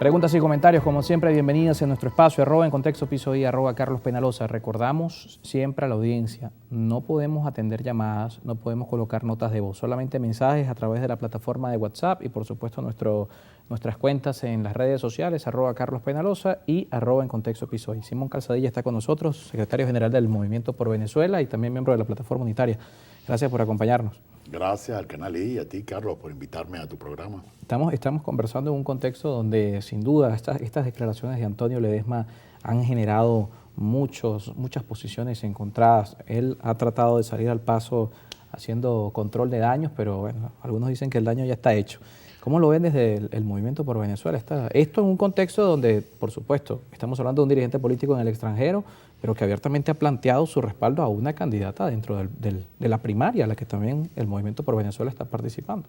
Preguntas y comentarios, como siempre, bienvenidas en nuestro espacio, @en contexto piso y @Carlos Penaloza. Recordamos siempre a la audiencia, no podemos atender llamadas, no podemos colocar notas de voz, solamente mensajes a través de la plataforma de WhatsApp y por supuesto nuestras cuentas en las redes sociales, @Carlos Penaloza y @en contexto piso y. Simón Calzadilla está con nosotros, secretario general del Movimiento por Venezuela y también miembro de la plataforma unitaria. Gracias por acompañarnos. Gracias al canal y a ti, Carlos, por invitarme a tu programa. Estamos conversando en un contexto donde, sin duda, estas declaraciones de Antonio Ledesma han generado muchas posiciones encontradas. Él ha tratado de salir al paso haciendo control de daños, pero bueno, algunos dicen que el daño ya está hecho. ¿Cómo lo ven desde el Movimiento por Venezuela? Esto en un contexto donde, por supuesto, estamos hablando de un dirigente político en el extranjero, pero que abiertamente ha planteado su respaldo a una candidata dentro de la primaria, a la que también el Movimiento por Venezuela está participando.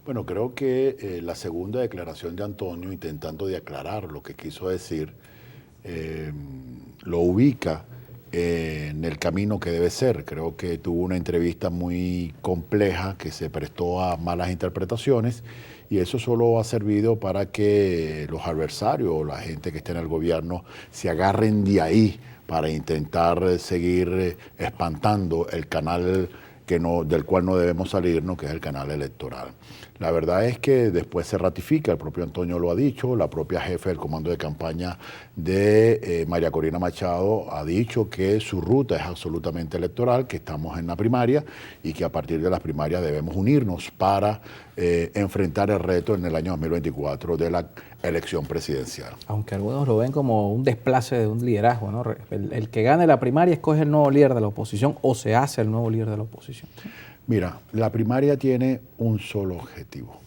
Bueno, creo que la segunda declaración de Antonio, intentando de aclarar lo que quiso decir, lo ubica en el camino que debe ser. Creo que tuvo una entrevista muy compleja que se prestó a malas interpretaciones y eso solo ha servido para que los adversarios o la gente que esté en el gobierno se agarren de ahí para intentar seguir espantando el canal del cual no debemos salirnos, que es el canal electoral. La verdad es que después se ratifica, el propio Antonio lo ha dicho, la propia jefe del comando de campaña de María Corina Machado ha dicho que su ruta es absolutamente electoral, que estamos en la primaria y que a partir de las primarias debemos unirnos para enfrentar el reto en el año 2024 de la elección presidencial. Aunque algunos lo ven como un desplace de un liderazgo, ¿no? El que gane la primaria escoge el nuevo líder de la oposición o se hace el nuevo líder de la oposición. Mira, la primaria tiene un solo objetivo,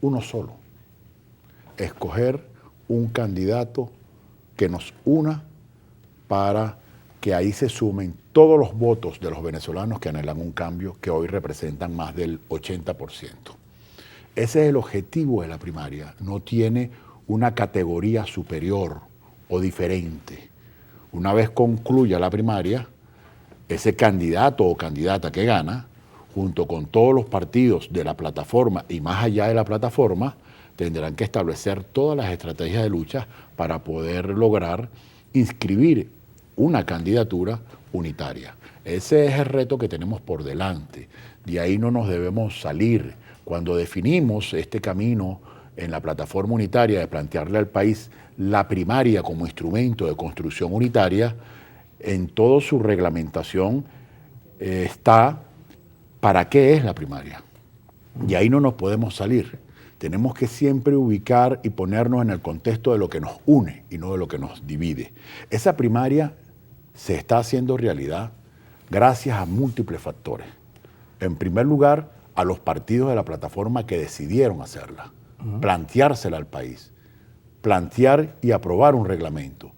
uno solo: escoger un candidato que nos una para que ahí se sumen todos los votos de los venezolanos que anhelan un cambio, que hoy representan más del 80%. Ese es el objetivo de la primaria, no tiene una categoría superior o diferente. Una vez concluya la primaria, ese candidato o candidata que gana, junto con todos los partidos de la plataforma y más allá de la plataforma, tendrán que establecer todas las estrategias de lucha para poder lograr inscribir una candidatura unitaria. Ese es el reto que tenemos por delante. De ahí no nos debemos salir. Cuando definimos este camino en la plataforma unitaria de plantearle al país la primaria como instrumento de construcción unitaria, en toda su reglamentación está para qué es la primaria. Y ahí no nos podemos salir. Tenemos que siempre ubicar y ponernos en el contexto de lo que nos une y no de lo que nos divide. Esa primaria se está haciendo realidad gracias a múltiples factores. En primer lugar, a los partidos de la plataforma que decidieron hacerla, planteársela al país, plantear y aprobar un reglamento,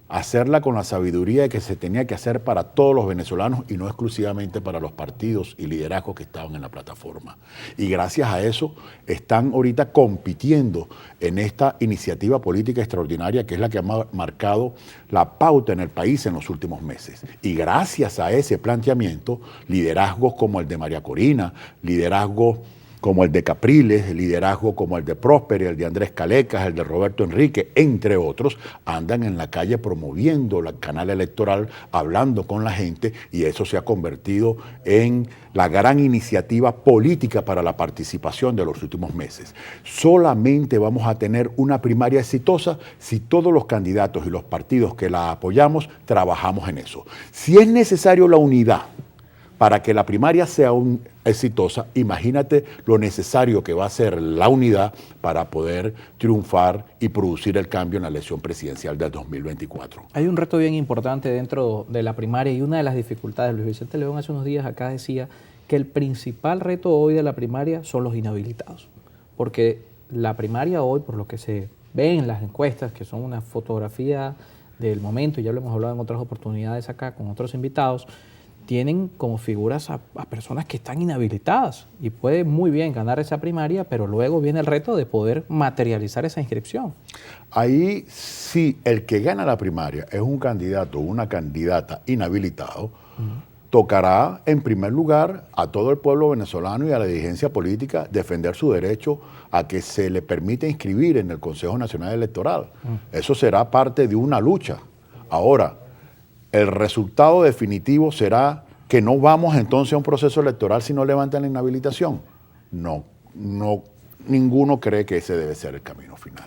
hacerla con la sabiduría de que se tenía que hacer para todos los venezolanos y no exclusivamente para los partidos y liderazgos que estaban en la plataforma. Y gracias a eso están ahorita compitiendo en esta iniciativa política extraordinaria que es la que ha marcado la pauta en el país en los últimos meses. Y gracias a ese planteamiento, liderazgos como el de María Corina, liderazgos como el de Capriles, el liderazgo como el de Próspero, el de Andrés Calecas, el de Roberto Enrique, entre otros, andan en la calle promoviendo el canal electoral, hablando con la gente, y eso se ha convertido en la gran iniciativa política para la participación de los últimos meses. Solamente vamos a tener una primaria exitosa si todos los candidatos y los partidos que la apoyamos trabajamos en eso. Si es necesario la unidad para que la primaria sea exitosa, imagínate lo necesario que va a ser la unidad para poder triunfar y producir el cambio en la elección presidencial del 2024. Hay un reto bien importante dentro de la primaria y una de las dificultades, Luis Vicente León hace unos días acá decía que el principal reto hoy de la primaria son los inhabilitados, porque la primaria hoy, por lo que se ve en las encuestas, que son una fotografía del momento, y ya lo hemos hablado en otras oportunidades acá con otros invitados, tienen como figuras a personas que están inhabilitadas y puede muy bien ganar esa primaria, pero luego viene el reto de poder materializar esa inscripción. Ahí sí, el que gana la primaria es un candidato o una candidata inhabilitado, tocará en primer lugar a todo el pueblo venezolano y a la dirigencia política defender su derecho a que se le permita inscribir en el Consejo Nacional Electoral. Eso será parte de una lucha. Ahora, el resultado definitivo será que no vamos entonces a un proceso electoral si no levantan la inhabilitación. No, ninguno cree que ese debe ser el camino final.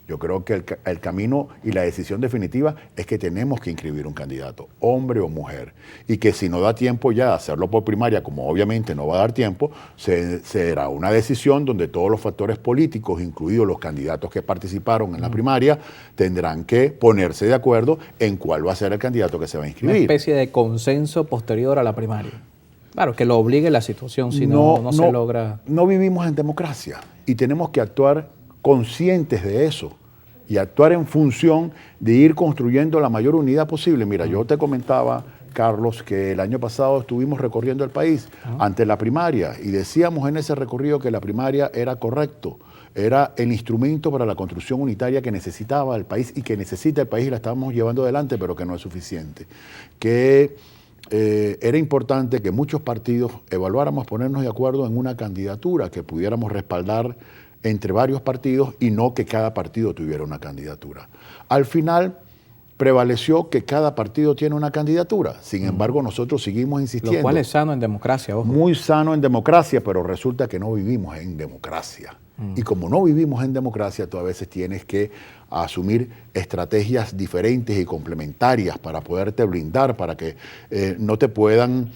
Yo creo que el camino y la decisión definitiva es que tenemos que inscribir un candidato, hombre o mujer, y que si no da tiempo ya de hacerlo por primaria, como obviamente no va a dar tiempo, será una decisión donde todos los factores políticos, incluidos los candidatos que participaron en la primaria, tendrán que ponerse de acuerdo en cuál va a ser el candidato que se va a inscribir. Una especie de consenso posterior a la primaria. Claro, que lo obligue la situación, si no se logra. No vivimos en democracia y tenemos que actuar conscientes de eso y actuar en función de ir construyendo la mayor unidad posible. Mira, yo te comentaba, Carlos, que el año pasado estuvimos recorriendo el país ante la primaria y decíamos en ese recorrido que la primaria era correcto, era el instrumento para la construcción unitaria que necesitaba el país y que necesita el país y la estamos llevando adelante, pero que no es suficiente. Que era importante que muchos partidos evaluáramos ponernos de acuerdo en una candidatura que pudiéramos respaldar entre varios partidos y no que cada partido tuviera una candidatura. Al final prevaleció que cada partido tiene una candidatura. Sin embargo, nosotros seguimos insistiendo. Lo cual es sano en democracia, ojo. Muy sano en democracia, pero resulta que no vivimos en democracia. Y como no vivimos en democracia, tú a veces tienes que asumir estrategias diferentes y complementarias para poderte blindar, para que no te puedan,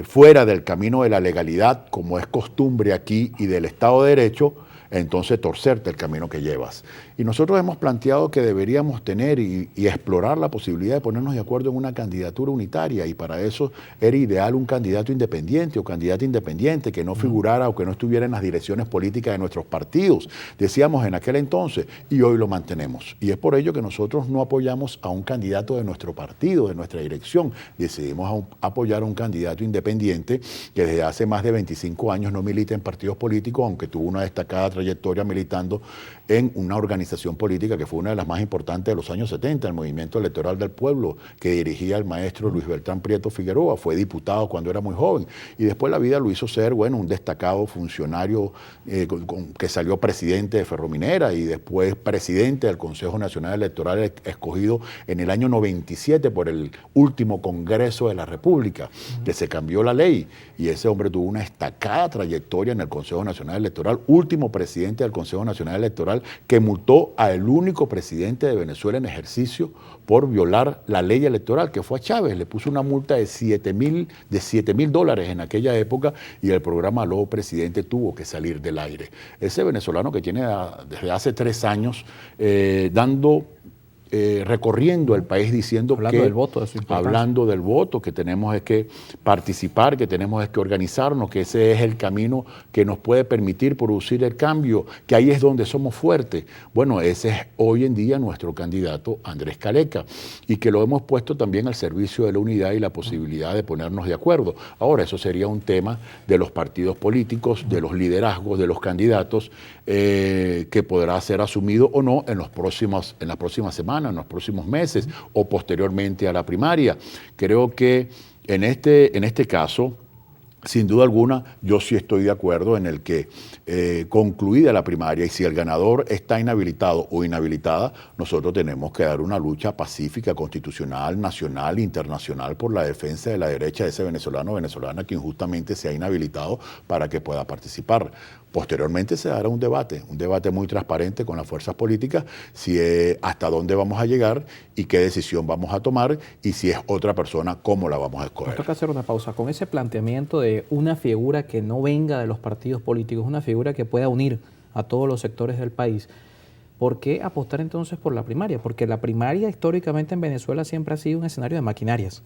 fuera del camino de la legalidad, como es costumbre aquí, y del Estado de Derecho, entonces torcerte el camino que llevas. Y nosotros hemos planteado que deberíamos tener y explorar la posibilidad de ponernos de acuerdo en una candidatura unitaria, y para eso era ideal un candidato independiente o candidata independiente que no figurara o que no estuviera en las direcciones políticas de nuestros partidos, decíamos en aquel entonces, y hoy lo mantenemos. Y es por ello que nosotros no apoyamos a un candidato de nuestro partido, de nuestra dirección. Decidimos apoyar a un candidato independiente que desde hace más de 25 años no milita en partidos políticos, aunque tuvo una destacada trayectoria militando en una organización política que fue una de las más importantes de los años 70, el Movimiento Electoral del Pueblo, que dirigía el maestro Luis Beltrán Prieto Figueroa. Fue diputado cuando era muy joven y después la vida lo hizo ser, bueno, un destacado funcionario que salió presidente de Ferrominera y después presidente del Consejo Nacional Electoral, escogido en el año 97 por el último Congreso de la República, que se cambió la ley, y ese hombre tuvo una destacada trayectoria en el Consejo Nacional Electoral, último presidente del Consejo Nacional Electoral, que multó al único presidente de Venezuela en ejercicio por violar la ley electoral, que fue a Chávez. Le puso una multa de $7,000 en aquella época, y el programa Lobo Presidente tuvo que salir del aire. Ese venezolano que tiene desde hace 3 años recorriendo el país diciendo hablando del voto, de su importancia. Hablando del voto, que tenemos es que participar, que tenemos es que organizarnos, que ese es el camino que nos puede permitir producir el cambio, que ahí es donde somos fuertes. Bueno, ese es hoy en día nuestro candidato Andrés Caleca, y que lo hemos puesto también al servicio de la unidad y la posibilidad de ponernos de acuerdo. Ahora, eso sería un tema de los partidos políticos, de los liderazgos, de los candidatos, que podrá ser asumido o no en las próximas semanas, en los próximos meses o posteriormente a la primaria. Creo que en este caso, sin duda alguna, yo sí estoy de acuerdo en el que concluida la primaria y si el ganador está inhabilitado o inhabilitada, nosotros tenemos que dar una lucha pacífica, constitucional, nacional, internacional por la defensa de la derecha de ese venezolano o venezolana que injustamente se ha inhabilitado para que pueda participar. Posteriormente se dará un debate muy transparente con las fuerzas políticas, si hasta dónde vamos a llegar y qué decisión vamos a tomar, y si es otra persona, cómo la vamos a escoger. Nos toca hacer una pausa. Con ese planteamiento de una figura que no venga de los partidos políticos, una figura que pueda unir a todos los sectores del país, ¿por qué apostar entonces por la primaria? Porque la primaria históricamente en Venezuela siempre ha sido un escenario de maquinarias.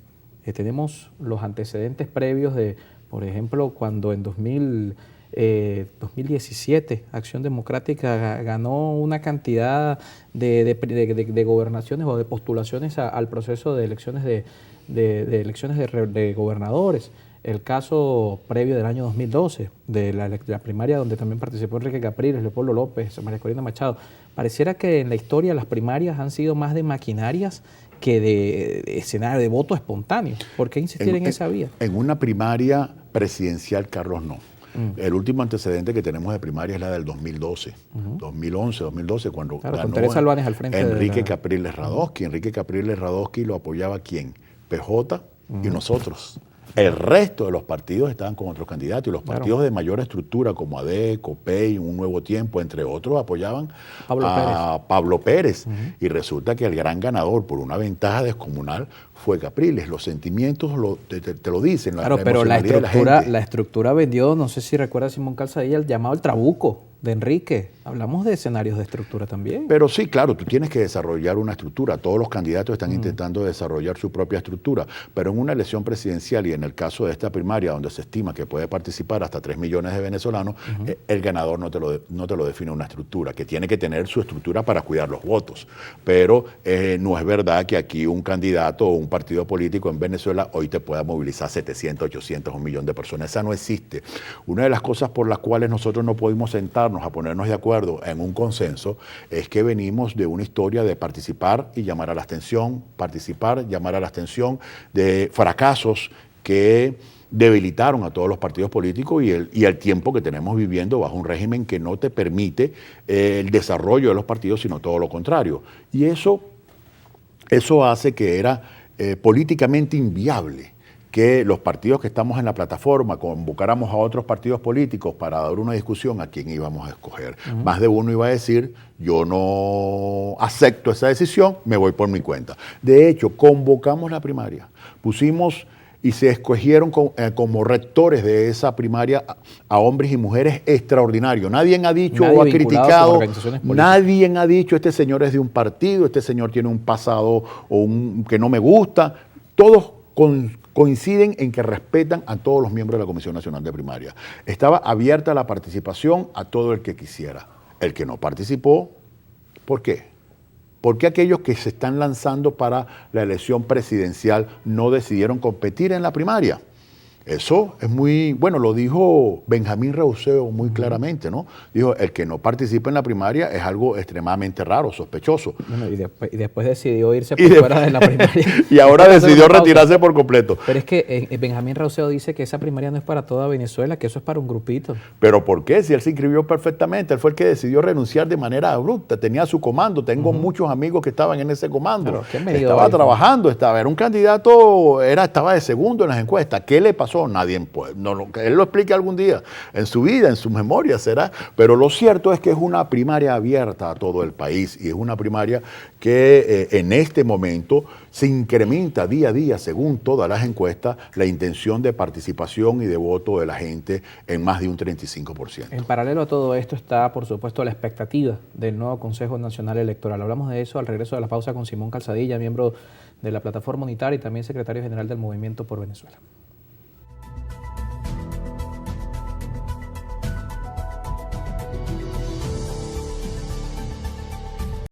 Tenemos los antecedentes previos de, por ejemplo, cuando en 2017 Acción Democrática ganó una cantidad de gobernaciones o de postulaciones al proceso de elecciones de gobernadores. El caso previo del año 2012, de la primaria donde también participó Enrique Capriles, Leopoldo López, María Corina Machado. Pareciera que en la historia las primarias han sido más de maquinarias que de escenario de voto espontáneo. ¿Por qué insistir en esa vía? En una primaria presidencial, Carlos, no. El último antecedente que tenemos de primaria es la del 2012, 2011, 2012, cuando Claro, con ganó Teresa Albáñez al frente Enrique Capriles Radosky. Enrique Capriles Radosky lo apoyaba ¿quién? PJ y nosotros. El resto de los partidos estaban con otros candidatos y los partidos de mayor estructura como AD, COPEI, Un Nuevo Tiempo, entre otros, apoyaban a Pablo Pérez. Y resulta que el gran ganador por una ventaja descomunal fue Capriles. Los sentimientos te lo dicen. Claro, pero la estructura vendió, no sé si recuerda Simón Calzadilla, el llamado el Trabuco de Enrique. Hablamos de escenarios de estructura también. Pero sí, claro, tú tienes que desarrollar una estructura. Todos los candidatos están intentando desarrollar su propia estructura. Pero en una elección presidencial y en el caso de esta primaria, donde se estima que puede participar hasta 3 millones de venezolanos, el ganador no te lo define una estructura, que tiene que tener su estructura para cuidar los votos. Pero no es verdad que aquí un candidato o un partido político en Venezuela hoy te pueda movilizar 700, 800, 1 millón de personas. Esa no existe. Una de las cosas por las cuales nosotros no pudimos sentarnos a ponernos de acuerdo en un consenso es que venimos de una historia de participar y llamar a la abstención, participar, llamar a la abstención, de fracasos que debilitaron a todos los partidos políticos y el tiempo que tenemos viviendo bajo un régimen que no te permite el desarrollo de los partidos, sino todo lo contrario. Y eso hace que era políticamente inviable que los partidos que estamos en la plataforma convocáramos a otros partidos políticos para dar una discusión a quién íbamos a escoger. Más de uno iba a decir, yo no acepto esa decisión, me voy por mi cuenta. De hecho, convocamos la primaria, pusimos y se escogieron como rectores de esa primaria a hombres y mujeres extraordinarios. Nadie ha dicho o ha criticado, nadie ha dicho, este señor es de un partido, este señor tiene un pasado que no me gusta. Todos coinciden en que respetan a todos los miembros de la Comisión Nacional de Primaria. Estaba abierta la participación a todo el que quisiera. El que no participó, ¿por qué? ¿Por qué aquellos que se están lanzando para la elección presidencial no decidieron competir en la primaria? Eso es muy, bueno, lo dijo Benjamín Rauseo muy claramente, ¿no? Dijo, el que no participa en la primaria es algo extremadamente raro, sospechoso. Bueno, y después decidió irse por fuera de la primaria. Y ahora decidió retirarse por completo. Pero es que Benjamín Rauseo dice que esa primaria no es para toda Venezuela, que eso es para un grupito. ¿Pero por qué? Si él se inscribió perfectamente, él fue el que decidió renunciar de manera abrupta, tenía su comando, tengo muchos amigos que estaban en ese comando, estaba trabajando, era un candidato, estaba de segundo en las encuestas. ¿Qué le pasó? Nadie puede, él lo explique algún día, en su vida, en su memoria será, pero lo cierto es que es una primaria abierta a todo el país y es una primaria que en este momento se incrementa día a día, según todas las encuestas, la intención de participación y de voto de la gente en más de un 35%. En paralelo a todo esto está, por supuesto, la expectativa del nuevo Consejo Nacional Electoral. Hablamos de eso al regreso de la pausa con Simón Calzadilla, miembro de la Plataforma Unitaria y también secretario general del Movimiento por Venezuela.